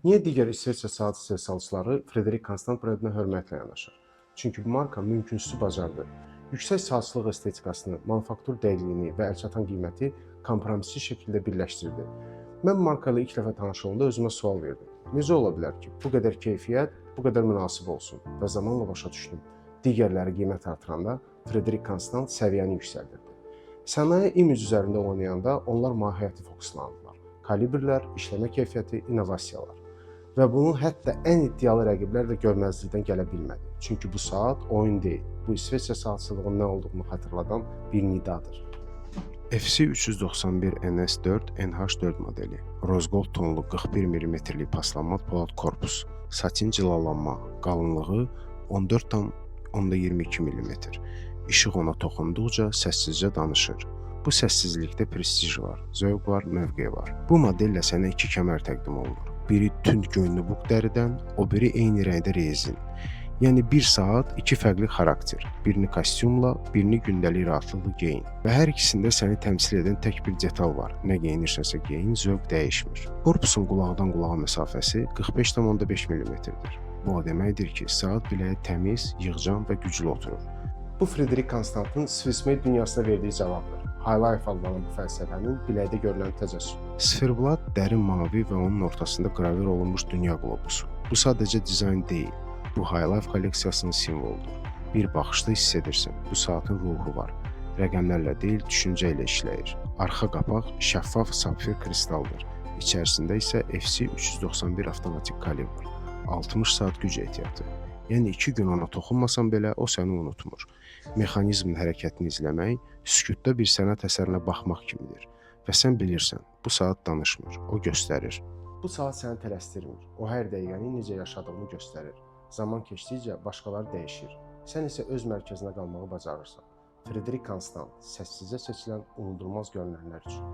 Niyə digər İsveçrə saat istehsalçıları Frederic Constant brendinə hörmətlə yanaşır? Çünki bu marka mümkünsüzü bacardı. Yüksək saatçılıq estetikasını, manufaktur dəqiqliyini və əlçatan qiyməti kompromissiz şəkildə birləşdirdi. Mən marka ilə ilk dəfə tanış olanda özümə sual verdim. Necə ola bilər ki, bu qədər keyfiyyət, bu qədər münasib olsun? Və zamanla başa düşdüm. Digərləri qiymət artıranda Frederic Constant səviyyəni yüksəldirdi. Sənaye image üzərində oynayanda onlar mahiyyəti fokuslandılar. Kalibrlər, işləmə keyfiyyəti, innovasiyalar. Və bunun hətta ən iddialı rəqiblər də görməzlikdən gələ bilmədi. Çünki bu saat oyun deyil. Bu İsveçrə saatçılığının nə olduğunu xatırladan bir nidadır. FC391 NS4 NH4 modeli. Rozgold tonlu 41 mm-lik paslanmaz polad korpus. Satin cilalanma. Qalınlığı 14,22 mm. İşıq ona toxunduqca səssizcə danışır. Bu səssizlikdə prestij var, zövq var, mövqe var. Bu modellə sənə iki kəmər təqdim olunur. Biri tünd göynlü buq dəridən, o biri eyni rəngdə rezin. Yəni bir saat iki fərqli xarakter. Birini kostyumla, birini gündəlik rahatlıqla geyin. Və hər ikisində səni təmsil edən tək bir detal var. Nə geyinirsənsə geyin, zövq dəyişmir. Korpusun qulaqdan qulağa məsafəsi 45,5 mm-dir. Bu o deməkdir ki, saat biləyə təmiz, yığcam və güclü oturur. Bu Frederic Constant'ın Swissmade dünyasına verdiyi cavabdır. High Life adlanan bu fəlsəfənin biləkdə görülən təcəssümü. Sifirblad dərin mavi və onun ortasında qravür olunmuş dünya qlobusu. Bu sadəcə dizayn deyil, bu High Life kolleksiyasının simvoludur. Bir baxışda hiss edirsən, bu saatın ruhu var. Rəqəmlərlə deyil, düşüncə ilə işləyir. Arxa qapaq şəffaf sapfir kristaldır. İçərisində isə FC391 avtomatik kalibr. 60 saat güc ehtiyatı. Yəni 2 gün ona toxunmasan belə o səni unutmur. Mexanizmin hərəkətini izləmək, sükutda bir sənət əsərinə baxmaq kimidir. Və sən bilirsən, bu saat danışmır, o göstərir. Bu saat səni tələsdirmir, o hər dəqiqəni necə yaşadığını göstərir. Zaman keçdikcə başqaları dəyişir. Sən isə öz mərkəzinə qalmağı bacarırsan. Frederic Constant, səssizcə seçilən unudulmaz görünənlər üçün.